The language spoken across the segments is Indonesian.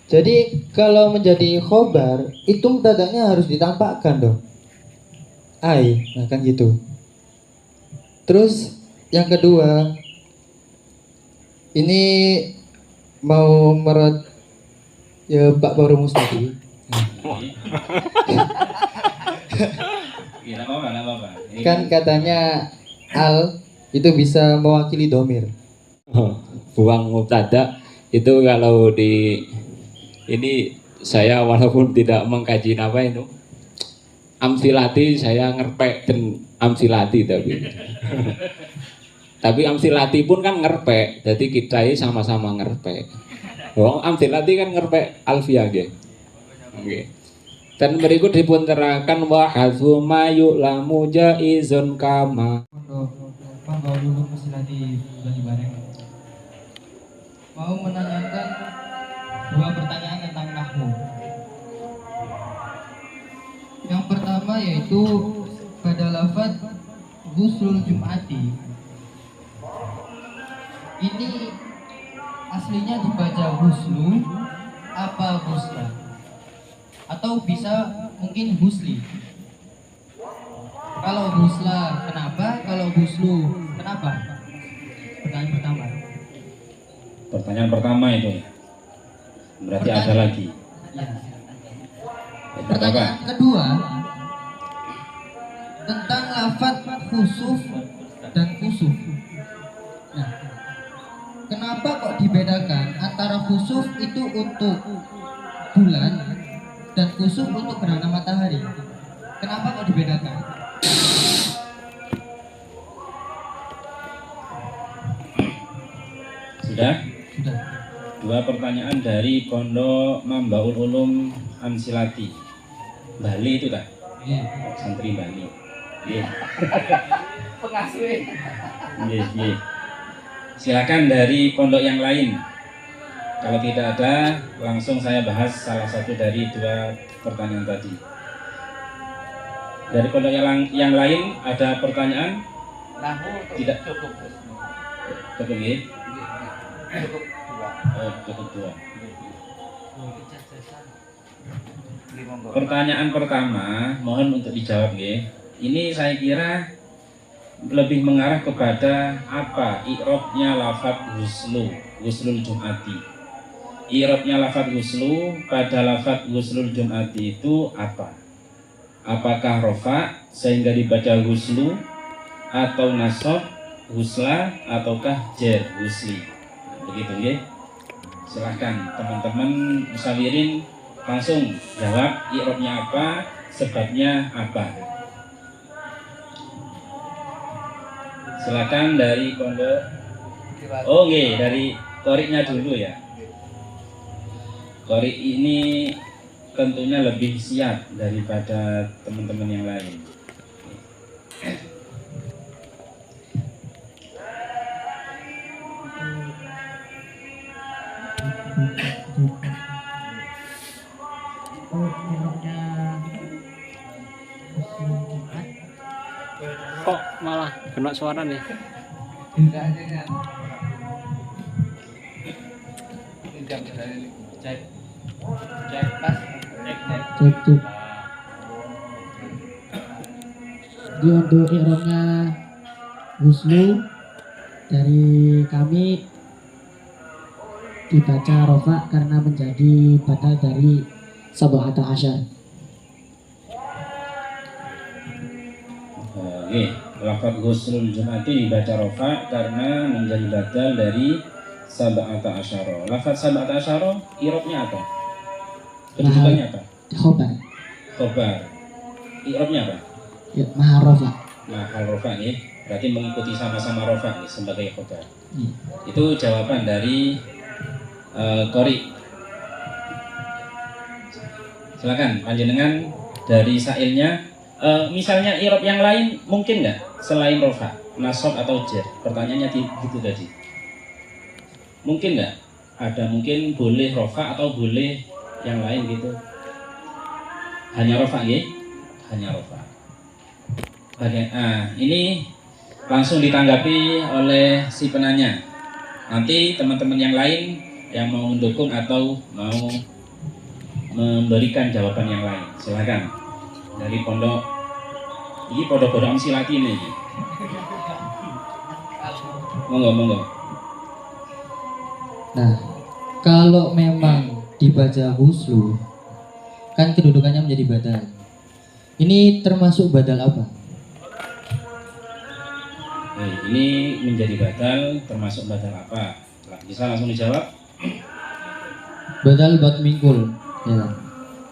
Jadi kalau menjadi khobar itu mubtada'nya harus ditampakkan dong. Ai, nah kan gitu. Terus yang kedua, ini mau merot ya Pak Barumus tadi. Tidak apa-apa, tidak apa-apa. Kan katanya al itu bisa mewakili domir. Buang mubtada itu kalau di ini saya walaupun tidak mengkaji apa itu amsilati saya ngerpek dan amsilati tapi amsilati pun kan ngerpek jadi kita ini sama-sama ngerpek. Oh, amsilati kan ngerpek alfiah nggih. Nggih. Dan berikut dipun terangkan wa hazu ma yu'lamu jaizun kama. Mau menanyakan dua pertanyaan tentang nahwu. Yang pertama yaitu pada lafaz ghuslul jum'ati. Ini aslinya dibaca ghuslu apa ghusla? Atau bisa mungkin ghusli. Kalau ghusla kenapa? Kalau ghuslu kenapa? Pertanyaan pertama. Pertanyaan pertama itu. Berarti ada lagi. Ya. Apa? Pertanyaan kedua tentang lafaz khusuf dan kusuf. Nah, kenapa kok dibedakan antara khusuf itu untuk bulan dan kusuf untuk gerhana matahari? Kenapa kok dibedakan? Sudah? Sudah. Dua pertanyaan dari Pondok Mambaul Ulum Amsilati. Bali itu tak? Iya. Santri Bali. Iya. Pengasuh. Iya, iya. Silakan dari pondok yang lain. Kalau tidak ada, langsung saya bahas salah satu dari dua pertanyaan tadi. Dari pondok yang lain ada pertanyaan? Tidak. Cukup ya? Cukup dua. Pertanyaan pertama, mohon untuk dijawab ya. Ini saya kira lebih mengarah kepada apa i'rabnya lafaz ghuslul jum'ati. I'rabnya lafaz ghuslu pada lafaz ghuslul jum'ati itu apa? Apakah rofa sehingga dibaca ghuslu, atau nasab ghusla, ataukah jar ghusli? Begitu ya. Silahkan teman-teman musawirin langsung jawab i'rabnya apa, sebabnya apa. Silakan dari pondok. Oh nggih, dari Qoriknya dulu ya. Qorik ini tentunya lebih siap daripada teman-teman yang lain. Kok malah kena suara nih? Cek. Jadi untuk i'rabnya ghuslu dari kami dibaca rofa karena menjadi badal dari sab'ata asyar. Oke, lafaz ghuslul jum'ati dibaca rofa karena menjadi badal dari sab'ata asyara. Lafaz sab'ata asyara i'rabnya apa? Kedudukannya apa? Khobar. Khobar. I'rabnya apa? Ya, maha rofa. Mahal rofa nih, berarti mengikuti sama-sama rofa nih sebagai khobar. Itu jawaban dari Qorik. Silakan panjenengan dari sailnya. Misalnya i'rab yang lain mungkin nggak selain rofa, nasab atau jar? Pertanyaannya gitu tadi. Mungkin nggak? Ada mungkin boleh rofa atau boleh yang lain gitu? Hanya rofa ya? Hanya rofa. Ini langsung ditanggapi oleh si penanya. Nanti teman-teman yang lain yang mau mendukung atau mau memberikan jawaban yang lain. Silakan dari pondok ini, pondok Amsilati ini. Monggo. Nah, kalau memang dibaca huslu, kan kedudukannya menjadi badal. Ini termasuk badal apa? Ini menjadi badal, termasuk badal apa? Bisa langsung dijawab? Badal bad mingkul. Ya.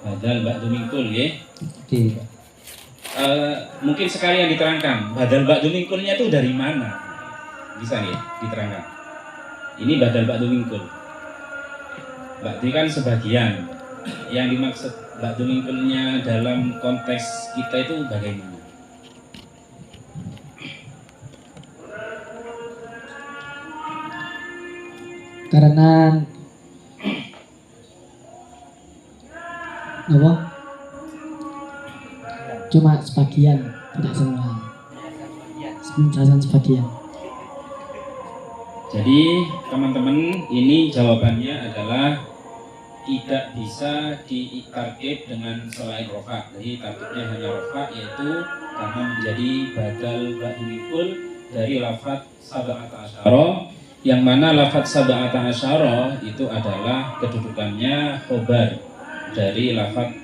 Badal ba'du mingkul, ya. Oke. Mungkin sekali yang diterangkan, badal ba'du mingkulnya itu dari mana? Bisa nih diterangkan. Ini badal ba'du mingkul. Ba'du kan sebagian. Yang dimaksud ba'du mingkulnya dalam konteks kita itu bagaimana? Karena apa? Cuma sebagian, tidak semua. Penjelasan sebagian. Jadi teman-teman, ini jawabannya adalah tidak bisa ditarkib dengan selain rofa. Jadi tarkibnya hanya rofa, yaitu karena menjadi badal ba'du mingkul dari lafadz sab'ata asyara, yang mana lafadz sab'ata asyara itu adalah kedudukannya khobar dari lafadz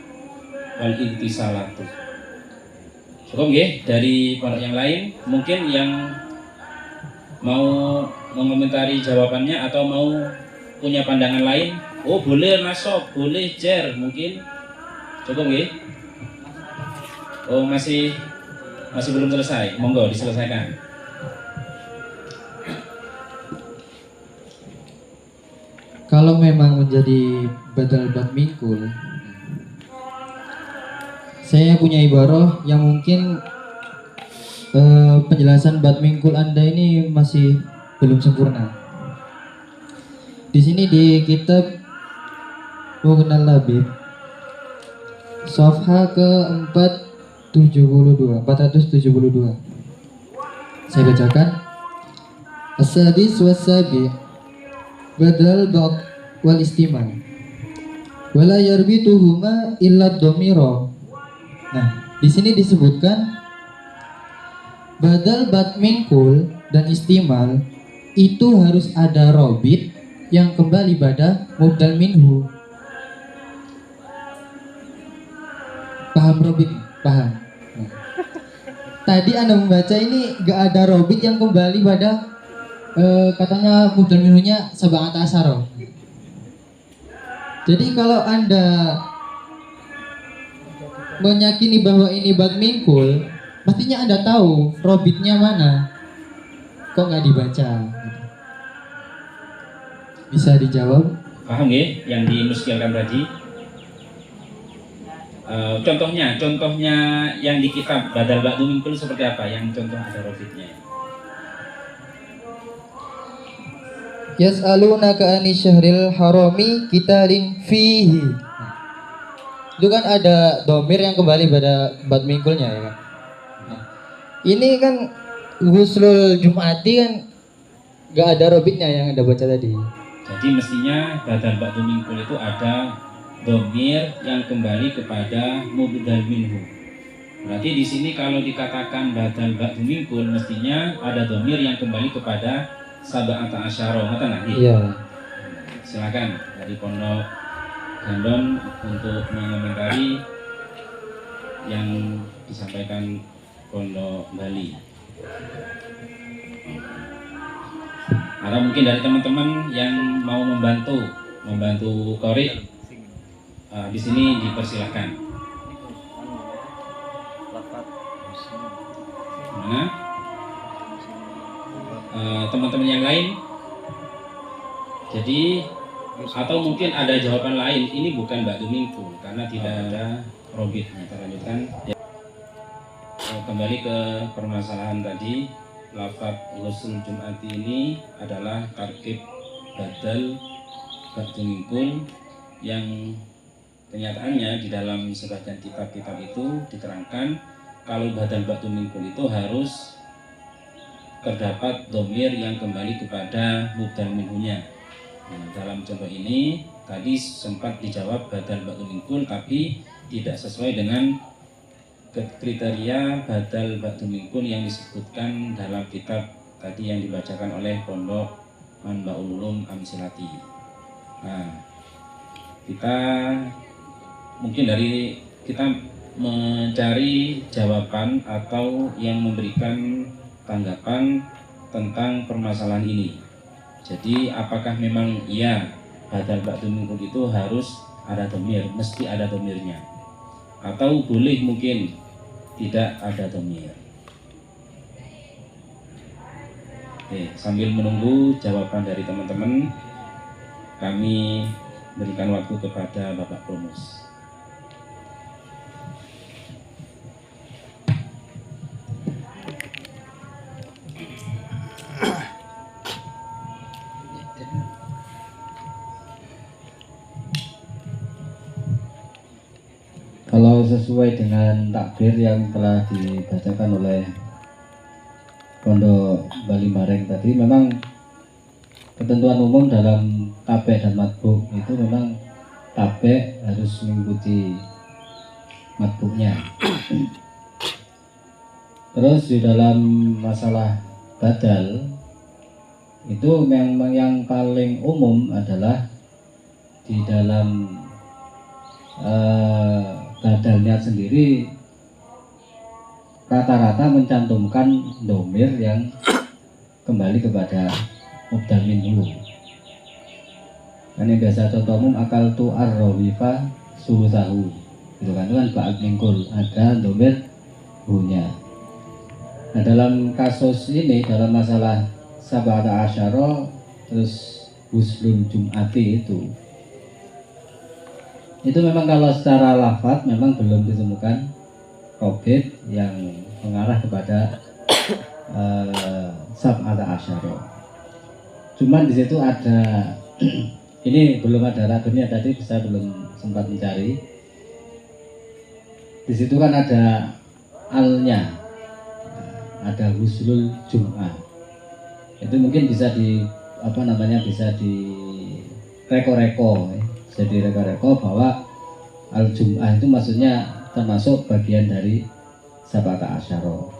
wal intisalatu. Cukup nggih? Dari pondok yang lain mungkin yang mau mengomentari jawabannya atau mau punya pandangan lain? Oh, boleh nasab, boleh jer, mungkin. Cukup nggih? Oh, masih belum selesai. Monggo diselesaikan. Kalau memang menjadi badal bad mingkul, saya punya ibarah yang mungkin penjelasan bad mingkul Anda ini masih belum sempurna. Di sini di kitab Mughnal Labib Safha ke-472. Saya bacakan. As-sadis was-sabi' badal ba'd wal istimal wala yarbituhuma illa dhamira. Nah, di sini disebutkan badal bad mingkul dan istimal itu harus ada robit yang kembali pada mubdal minhu. Paham robit? Paham. Nah, tadi Anda membaca ini gak ada robit yang kembali pada katanya mubdal minhunya sab'ata asyara. Jadi kalau Anda meyakini bahwa ini bad mingkul, pastinya Anda tahu robitnya mana. Kok nggak dibaca? Bisa dijawab? Paham nggih yang dimuskilkan tadi? Contohnya yang di kitab badal ba'du mingkul seperti apa? Yang contoh ada robitnya. Yas'alunaka ani syahril harami qitalin fihi. Itu kan ada domir yang kembali pada bad mingkulnya ya kan. Nah, ini kan Ghuslul Jum'ati kan gak ada robitnya yang Anda baca tadi. Jadi mestinya badal ba'du mingkul itu ada domir yang kembali kepada mubdal minhu. Berarti di sini kalau dikatakan badal ba'du mingkul mestinya ada domir yang kembali kepada sab'ata asyara. Iya. Silakan dari pondok Gandon untuk mengomentari yang disampaikan pondok Bali. Atau mungkin dari teman-teman yang mau membantu Qori, di sini dipersilahkan. Mana? Teman-teman yang lain. Jadi atau mungkin ada jawaban lain. Ini bukan ba'du mingkul karena tidak ada robitnya. Kita lanjutkan. Kembali ke permasalahan tadi. Lafadz Ghuslul Jum'ati ini adalah tarkib badal ba'du mingkul yang kenyataannya di dalam sebagian kitab-kitab itu diterangkan kalau badal ba'du mingkul itu harus terdapat domir yang kembali kepada mubdal minhunya. Nah, dalam contoh ini tadi sempat dijawab badal ba'du mingkul, tapi tidak sesuai dengan kriteria badal ba'du mingkul yang disebutkan dalam kitab tadi yang dibacakan oleh Pondok Manbaul Ulum Amsilati. Nah, kita mungkin dari kita mencari jawaban atau yang memberikan tanggapan tentang permasalahan ini. Jadi apakah memang iya badal ba'du mingkul itu harus ada dhamir, mesti ada dhamirnya, atau boleh mungkin tidak ada dhamir? Oke, sambil menunggu jawaban dari teman-teman, kami berikan waktu kepada Bapak Promus. Kalau sesuai dengan takbir yang telah dibacakan oleh Pondok Bali Mareng tadi, memang ketentuan umum dalam tabek dan matbuk itu memang tabek harus mengikuti matbuknya. Terus di dalam masalah badal itu memang yang paling umum adalah di dalam badalnya sendiri rata-rata mencantumkan domir yang kembali kepada mubdal minhu. Kan yang biasa contoh umum akal tu ar-rawifa sulusahu, gitu kan, itu kan ba'd mingkul, ada domir hunya. Nah dalam kasus ini, dalam masalah sab'ata asyara terus huslul jum'ati itu memang kalau secara lafadz memang belum ditemukan qobid yang mengarah kepada sab'ata asyara. Cuman di situ ada ini belum ada ragunya, tadi saya belum sempat mencari. Di situ kan ada alnya, ada huslul jum'ah. Itu mungkin bisa di bisa di reko-reko, bisa di reko-reko bahwa al jum'ah itu maksudnya termasuk bagian dari sab'ata asyara.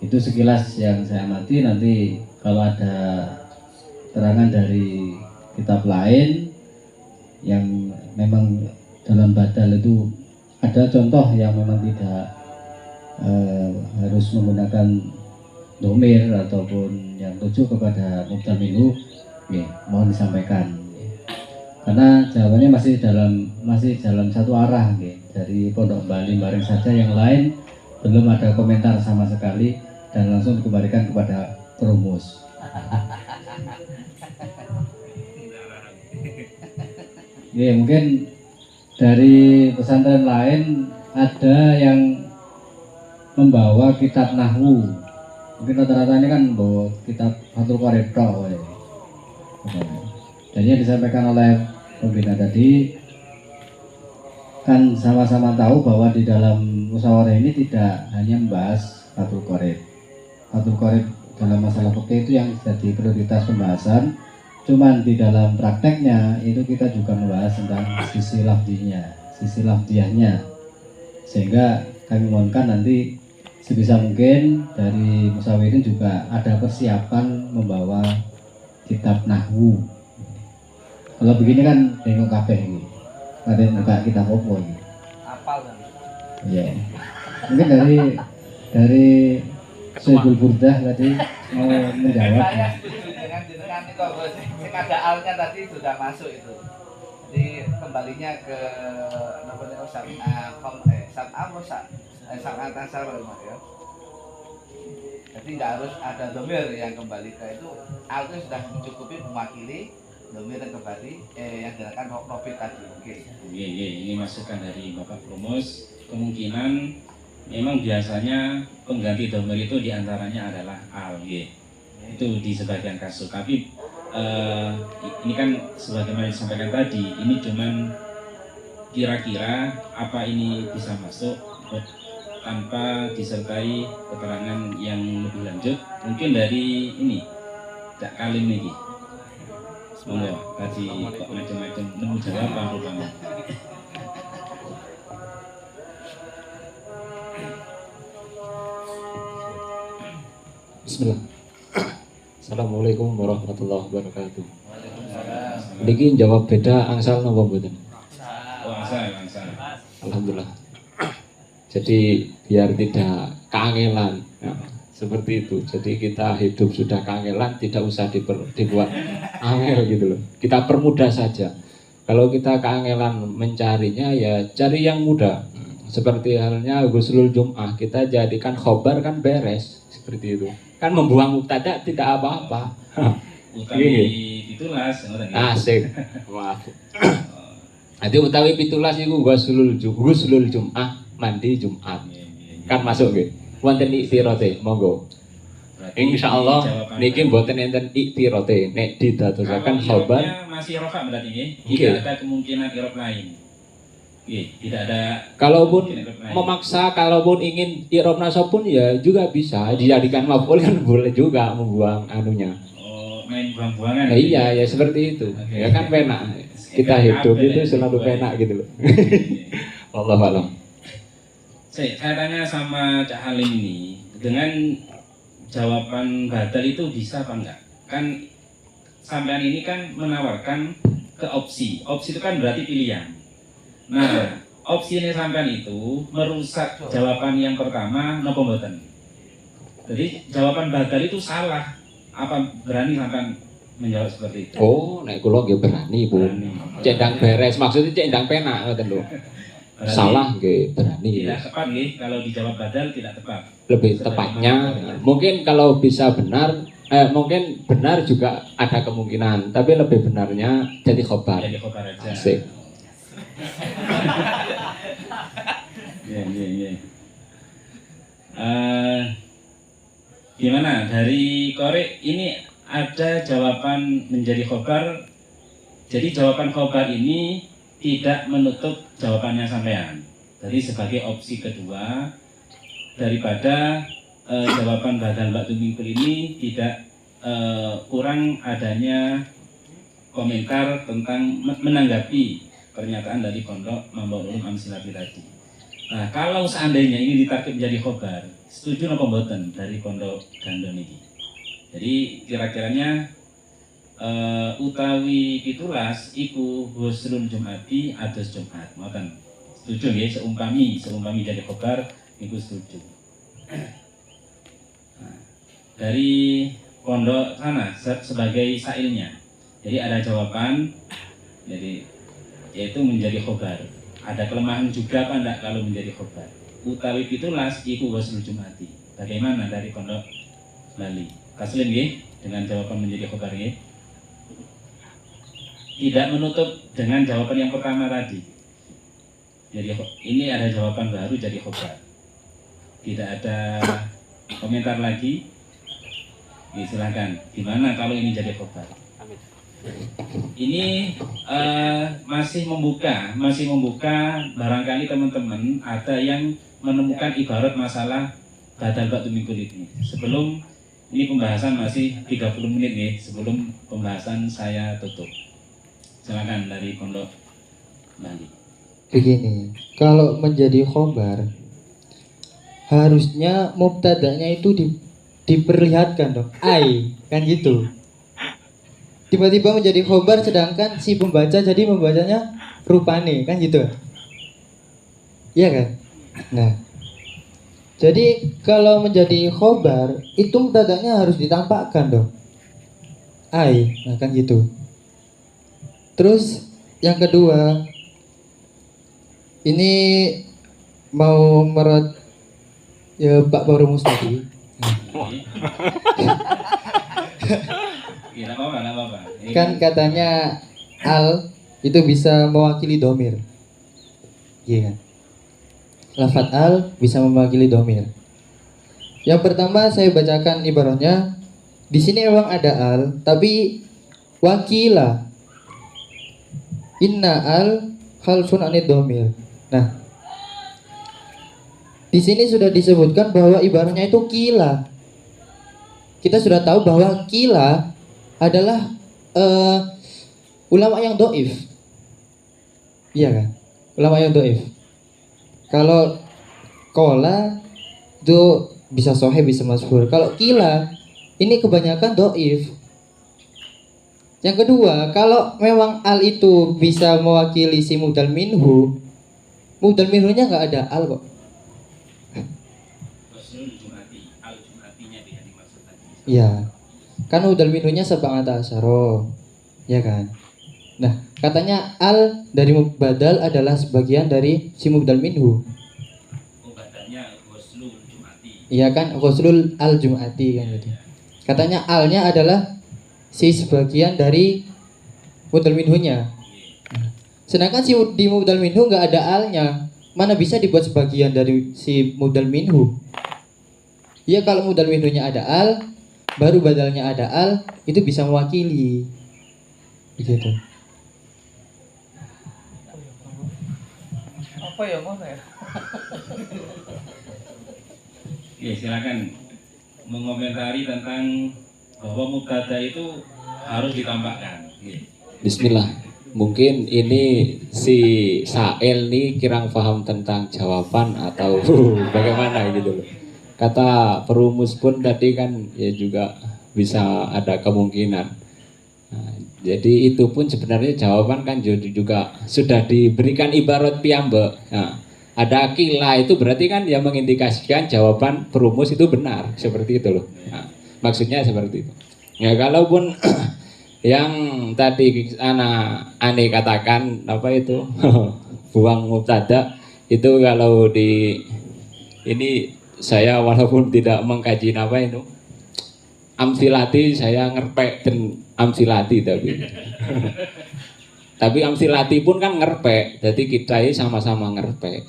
Itu sekilas yang saya amati. Nanti kalau ada terangan dari kitab lain yang memang dalam badal itu ada contoh yang memang tidak harus menggunakan domir ataupun yang tuju kepada mubdal minhu, mohon disampaikan. Karena jawabannya masih dalam satu arah, dari Pondok Bali Mareng saja, yang lain belum ada komentar sama sekali dan langsung dikembalikan kepada Promus. Mungkin dari pesantren lain ada yang membawa kitab nahwu. Mungkin rata-rata ini kan bawa kitab Fathul Qorib. Dan yang disampaikan oleh pembina tadi kan sama-sama tahu bahwa di dalam musyawarah ini tidak hanya membahas Fathul Qorib. Fathul Qorib dalam masalah fikih itu yang jadi prioritas pembahasan. Cuman di dalam prakteknya itu kita juga membahas tentang sisi lafdinya, sisi lafdiahnya, sehingga kami mohonkan nanti sebisa mungkin dari musyawirin juga ada persiapan membawa kitab nahwu. Kalau begini kan tengok kabeh ini, ada buka kitab opo ini. Apal kan? Ya, mungkin dari Syaikhul Burdah tadi mau menjawab. Saya setuju dengan jenengan itu, sing ada alnya tadi sudah masuk itu. Jadi kembalinya ke namanya sab'ata asyara ya. Jadi nggak harus ada domir yang kembali ke itu. Al itu sudah mencukupi mewakili domir yang kembali yang dilakukan Robit tadi. Oke. Ini masukan dari Bapak Promus. Kemungkinan memang biasanya pengganti domir itu diantaranya adalah al, itu di sebagian kasus. Tapi ini kan sebagaimana disampaikan tadi, ini cuman kira-kira apa ini bisa masuk tanpa disertai keterangan yang lebih lanjut. Mungkin dari ini Cak Kalim ini. Monggo, tadi kok macam-macam nemu jawaban rupanya. Bismillah. Assalamualaikum warahmatullahi wabarakatuh. Niki jawab beda angsal napa mboten? Oh, asal. Alhamdulillah. Jadi biar tidak kangelan ya, seperti itu. Jadi kita hidup sudah kangelan, tidak usah dibuat angel gitu loh. Kita permudah saja. Kalau kita kangelan mencarinya ya cari yang mudah. Seperti halnya Ghuslul Jum'ah, kita jadikan khobar kan beres seperti itu. Kan membuang mubtada tidak apa-apa. Utawi ditulas ngoten nggih. Asik. Maaf. Nanti utawi pitulas iku Ghuslul Jum'ah, mandi Jumat. Kan masuk nggih. Wonten iktirate, monggo. Berarti Insyaallah jawaban niki mboten enten iktirate. Nek didadosaken kalau khobar irobnya masih rofa berarti nggih. Nggih. Tidak ada kemungkinan irob lain. Nggih, tidak ada kalaupun kemungkinan irob lain. memaksa, kalaupun ingin i'rab nasab pun ya juga bisa dijadikan maf'ul kan boleh juga membuang anunya. Oh, main buang-buangan. Nah, iya ya seperti itu. Oke. Ya kan penak. Kita hidup itu selalu penak gitu loh. Allah alam. Saya tanya sama Cak Halim ini, dengan jawaban badal itu bisa apa enggak? Kan sampean ini kan menawarkan ke opsi. Opsi itu kan berarti pilihan. Nah, opsi ini sampean itu merusak jawaban yang pertama napa mboten? Jadi jawaban badal itu salah. Apa berani sampean menjawab seperti itu? Oh, nek kula nggih berani, Bu. Berani. Cendang beres, maksudnya cendang penak ngoten lho. Berarti Salah nggih berani. Tidak tepat nggih, kalau dijawab badal tidak tepat. Lebih tepatnya mungkin kalau bisa benar mungkin benar juga ada kemungkinan, tapi lebih benarnya jadi khobar. Jadi khobar aja. Asik. Iya. Gimana dari Korek ini ada jawaban menjadi khobar. Jadi jawaban khobar ini tidak menutup jawabannya sampean. Jadi sebagai opsi kedua daripada jawaban badal Mbak Tumingkul ini tidak kurang adanya komentar tentang menanggapi pernyataan dari Pondok Mambaul Ulum Amsilati tadi. Nah, kalau seandainya ini ditarget menjadi khobar, setuju apa mboten dari Pondok Gandon ini? Jadi kira-kiranya utawi pitulas iku Ghuslul Jum'ati ados Jumat. Ngoten. Setuju nggih seumpami jadi khobar iku setuju. Nah, dari pondok sana sebagai sailnya. Jadi ada jawaban jadi yaitu menjadi khobar. Ada kelemahan juga apa enggak kalau menjadi khobar? Utawi pitulas iku Ghuslul Jum'ati. Bagaimana dari pondok Bali? Taslim nggih dengan jawaban menjadi khobar nggih. Tidak menutup dengan jawaban yang pertama tadi. Jadi ini ada jawaban baru jadi khobar. Tidak ada komentar lagi. Silakan. Gimana kalau ini jadi khobar? Ini masih membuka barangkali teman-teman ada yang menemukan ibarat masalah badal Mbak Tumingkul ini. Sebelum ini pembahasan masih 30 menit nih sebelum pembahasan saya tutup. Silakan dari Pondok Bali. Begini, kalau menjadi khobar harusnya mubtadanya itu diperlihatkan dong, kan gitu. Tiba-tiba menjadi khobar sedangkan si pembaca jadi membacanya rupane, kan gitu. Iya kan? Nah, jadi kalau menjadi khobar itu mubtadanya harus ditampakkan dong, nah kan gitu. Terus yang kedua, ini mau merot ya Pak Baru Mustadi. Tidak apa-apa. Kan katanya al itu bisa mewakili domir. Iya kan? Lafat al bisa mewakili domir. Yang pertama saya bacakan ibaratnya. Di sini memang ada al, tapi wakila. Inna al khalfun anid domir. Nah, di sini sudah disebutkan bahwa ibaratnya itu kila. Kita sudah tahu bahwa kila adalah ulama yang doif. Iya kan? Ulama yang doif. Kalau kola itu bisa sohe bisa masyhur. Kalau kila ini kebanyakan doif. Yang kedua, kalau memang al itu bisa mewakili si mudal minhunya nggak ada al kok. Rasul Jumati, al Jumatinya dia dimaksud tadi. Iya, kan mudal minhunya sab'ata asyara, ya kan. Nah, katanya al dari mubadal adalah sebagian dari si mudal minhu. Obatannya Rasul Jumati. Iya kan, ghuslul al jum'ati kan gitu. Katanya alnya adalah si sebagian dari mudal minhunya. Sedangkan si di mudal minhu nggak ada alnya, mana bisa dibuat sebagian dari si mudal minhu? Ya kalau mudal minhunya ada al, baru badalnya ada al, itu bisa mewakili. Begitu. Apa ya mau ya? Oke, silakan mengomentari tentang bahwa mubtada itu harus ditampakkan. Oke. Bismillah. Mungkin ini si Sael nih kirang paham tentang jawaban atau bagaimana gitu loh. Kata perumus pun tadi kan ya juga bisa ada kemungkinan. Nah, jadi itu pun sebenarnya jawaban kan juga sudah diberikan ibarat piyambak. Nah, ada kila itu berarti kan yang mengindikasikan jawaban perumus itu benar seperti itu loh. Nah, maksudnya seperti itu. Ya kalaupun yang tadi aneh katakan apa itu buang mubtada itu kalau di ini saya walaupun tidak mengkaji apa itu amsilati saya ngerpek dan amsilati tapi amsilati pun kan ngerpek jadi kita ini sama-sama ngerpek.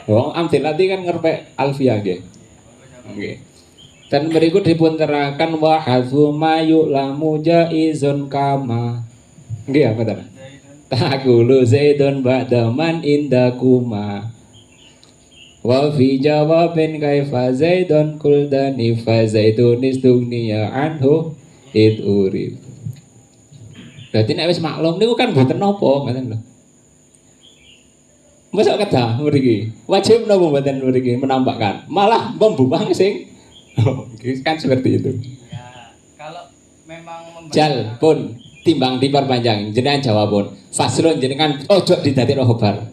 Amsilati kan ngerpek alfiah nggih. Oke. Dan berikut dipunterakan wa hazu ma yu'lamu jaizun kama. Nggih apa ta? Taqulu zaidun ba'da man indakuma. Wa fi jawabin kaifa zaidun kuldani fa zaidun istugniya anhu id urib. Berarti nek wis maklum niku kan mboten napa ngoten lho. Mosok kedah mriki. Wajib napa mboten mriki menampakkan. Malah membuang sing kan seperti itu. Ya, kalau memang Jal pun timbang panjang jenengan jawab pun. Faslun jenengan ojo didadekno khobar.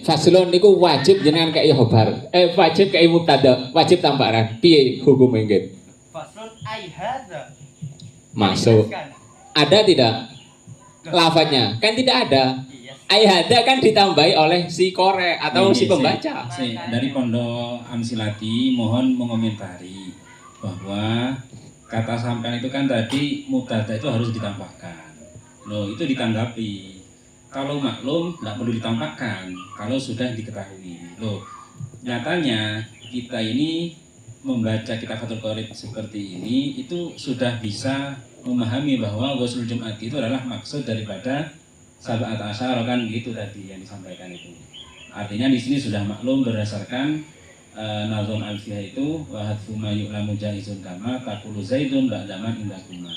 Faslun niku wajib jenengan kei khobar. Wajib kei mubtada, wajib tambaran. Piye hukumnya nggih? faslun ai hadza. Masuk. Ada tidak? Lafadznya kan tidak ada. Ayhada kan ditambahi oleh si korek atau si pembaca. Dari Pondok Amsilati mohon mengomentari bahwa kata sampean itu kan tadi mubtada itu harus ditampakkan. Loh, itu ditanggapi. Kalau maklum nggak perlu ditampakkan kalau sudah diketahui. Loh, nyatanya kita ini membaca kitab Fathul Qorib seperti ini itu sudah bisa memahami bahwa Ghuslul Jum'ati itu adalah maksud daripada Sab'at asyara kan gitu tadi yang disampaikan itu. Artinya di sini sudah maklum berdasarkan nazam alfiyah itu wa hadfu ma yu'lamu jaizun kama taqulu zaidun ba'daman indakuma.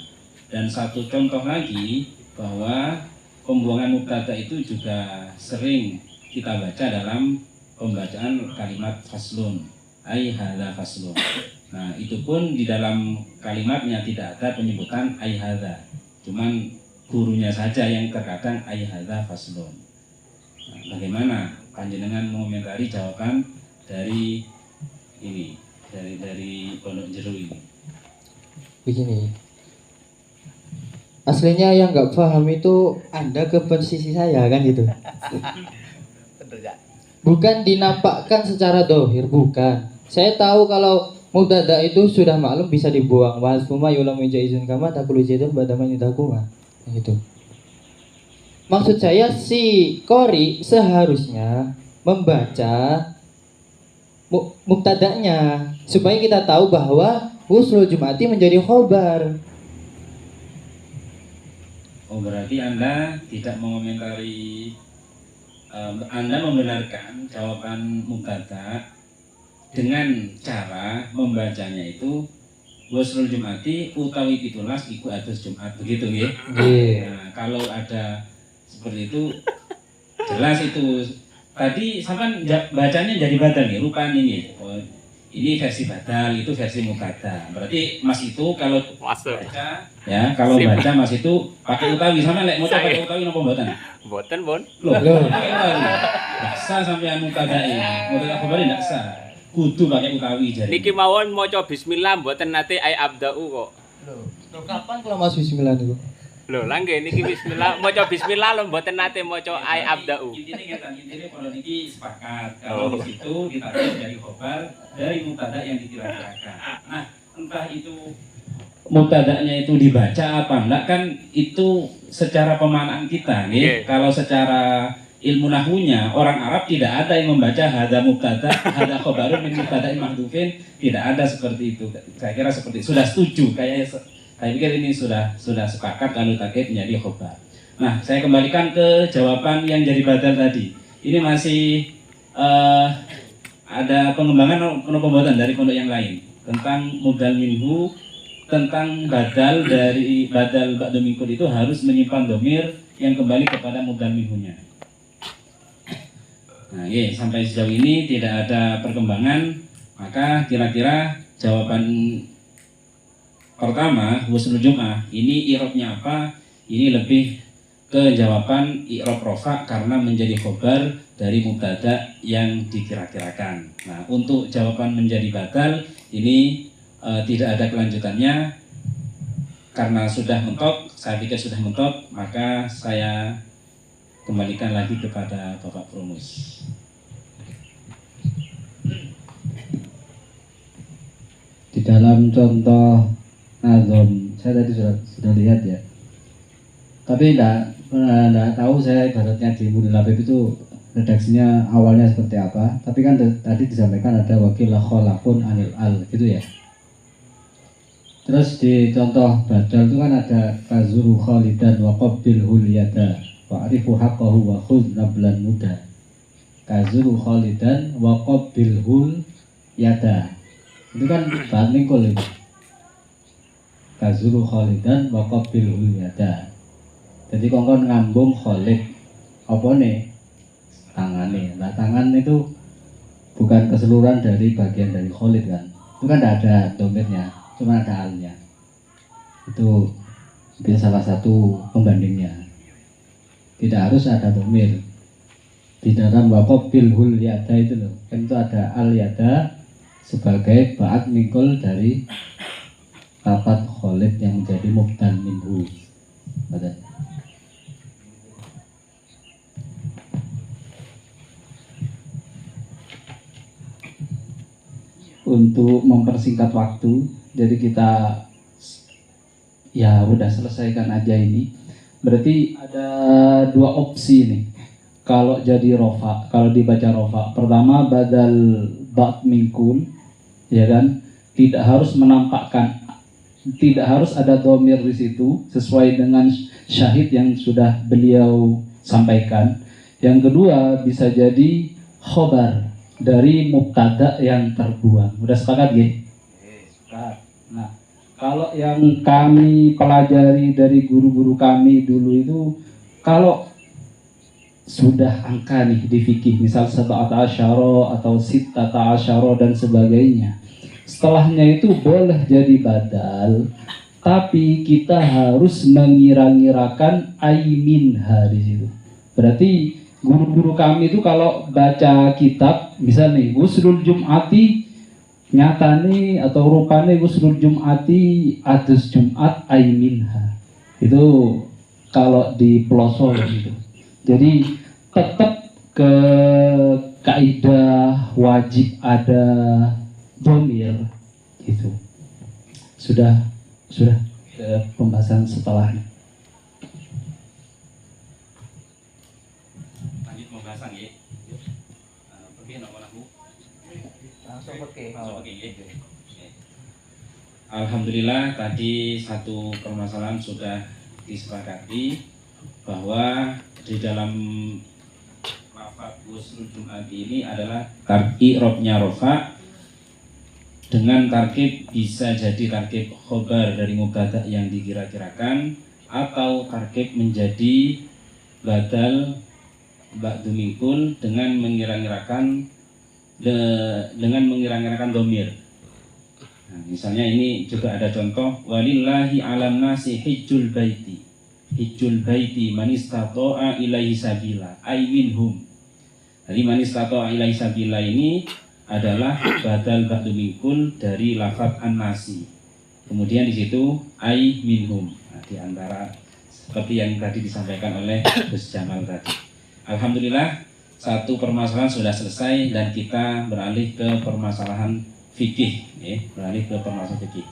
Dan satu contoh lagi bahwa pembuangan mubtada itu juga sering kita baca dalam pembacaan kalimat faslun. Ai hadza faslun. Nah, itu pun di dalam kalimatnya tidak ada penyebutan ai hadza. Cuman gurunya saja yang terkadang ai hadza faslun. Nah, bagaimana panjenengan mengomentari jawaban dari ini dari Pondok Jeru ini? Begini. Aslinya yang nggak paham itu Anda ke posisi saya kan gitu. Betul ya? Bukan dinampakkan secara dohir, bukan. Saya tahu kalau mubtada itu sudah maklum bisa dibuang. Wa summa yulamu jaizun kama taqulu zaidun ba'daman idakuma. Gitu. Maksud saya si qori seharusnya membaca mubtada'nya supaya kita tahu bahwa Ghuslul Jum'ati menjadi khobar. Oh, berarti Anda tidak mengomentari, Anda membenarkan jawaban mubtada dengan cara membacanya itu Wasrul Jum'ati utawi 17 iku atus Jumat, begitu nggih. Nggih. Nah, kalau ada seperti itu jelas itu. Tadi sampean bacanya jadi badal nih, rupanya ini. Oh, ini versi badal, itu versi mubtada. Berarti Mas itu kalau baca ya, kalau baca Mas itu pakai utawi, sama lek maca pakai utawi napa mboten? Mboten, Pun. Loh, pakai utawi. Ndak sah sampean mubtadae. Mubtada khabari ndak sah. Kudu pakai utawi jare. Niki mawon maca bismillah mboten nate ai abda'u kok. Loh, kapan kalau Mas bismillah niku? Lho, lah nggih niki bismillah, maca bismillah lho mboten nate maca ai abda'u. Intinya kalau niki sepakat kalau di situ ditarik dari khobar dari mubtada yang dikira-kirakan. Nah, entah itu mubtadanya itu dibaca apa enggak kan itu secara pemaknaan kita nih. Kalau secara ilmu nahwunya orang Arab tidak ada yang membaca hadza mubtada, hadza khobarun min mubtada'in mahdhufin, tidak ada seperti itu. Saya kira seperti itu. Sudah setuju kayaknya. Saya pikir ini sudah sepakat kalau takkid menjadi khobar. Nah, saya kembalikan ke jawaban yang jadi badal tadi. Ini masih ada pengembangan pembuatan dari pondok yang lain tentang mubdal minhu, tentang badal dari badal ba'da min kul itu harus menyimpan domir yang kembali kepada mubdal minhunya. Nah, ya, sampai sejauh ini tidak ada perkembangan, maka kira-kira jawaban pertama, wasrul jum'ah, ini i'rabnya apa? Ini lebih ke jawaban i'rab rofa karena menjadi khobar dari mubtada yang dikira-kirakan. Nah, untuk jawaban menjadi badal ini tidak ada kelanjutannya karena sudah mentok, saya pikir sudah mentok, maka saya kembalikan lagi kepada Bapak Promus. Di dalam contoh nazom saya tadi sudah lihat ya, tapi enggak tahu saya ibaratnya di Mudul Labib itu redaksinya awalnya seperti apa, tapi kan tadi disampaikan ada wakil kholakun anil al gitu ya. Terus di contoh badal itu kan ada kazuru khalidan wa qabbil hulyada wa arifu haqqahu wa khudh nablan muda. Kazuru khalidan wa qabbil hulyada, itu kan bahan mingkul itu. Kazuru khalidan wa qabbil hulyada. Jadi kongkon ngambung Khalid apa nih tangannya. Nah, tangan itu bukan keseluruhan dari bagian dari Khalid kan. Itu kan tidak ada domirnya, cuma ada alnya. Itu bisa salah satu pembandingnya. Tidak harus ada domir. Di dalam wa qabbil hulyada itu loh, kan itu ada al yada sebagai ba'at mingkul dari lafaz Khalid yang menjadi mubdal minhu. Untuk mempersingkat waktu, jadi kita ya udah selesaikan aja ini. Berarti ada dua opsi nih. Kalau jadi rofa, kalau dibaca rofa, pertama badal ba'd minkul, ya kan, tidak harus menampakkan, tidak harus ada domir di situ sesuai dengan syahid yang sudah beliau sampaikan. Yang kedua bisa jadi khobar dari mubtada yang terbuang. Udah sepakat ya? Nah, kalau yang kami pelajari dari guru-guru kami dulu itu, kalau sudah angka nih di fikih, misal sab'ata asyara atau sittata asyara dan sebagainya, setelahnya itu boleh jadi badal, tapi kita harus mengira-ngirakan aiminha di situ. Berarti guru-guru kami itu kalau baca kitab, misal nih Wasrul Jum'ati nyatane atau rupane Wasrul Jum'ati adus Jum'at aiminha, itu kalau di pelosok gitu. Jadi tetap ke kaidah wajib ada domir gitu. Sudah ke pembahasan setelahnya. Lanjut pembahasan ya. Pergi nomor aku. Langsung oke. Alhamdulillah tadi satu permasalahan sudah disepakati bahwa di dalam lafaz Wasrul Jum'ati ini adalah i'rabnya rofa dengan tarkib bisa jadi tarkib khobar dari mubtada yang dikira-kirakan, atau tarkib menjadi badal ba'du minkul dengan mengira-ngirakan domir. Nah, misalnya ini juga ada contoh, walillahi alam nasi hijjul baiti man istata'a ilaihi sabila ay minhum. Jadi man istata'a ilaihi sabila ini adalah badal ba'du minkul dari lafaz an-nasi. Kemudian di situ ay minhum. Nah, di antara seperti yang tadi disampaikan oleh Gus Jamal tadi. Alhamdulillah, satu permasalahan sudah selesai dan kita beralih ke permasalahan fikih, beralih ke permasalahan fikih.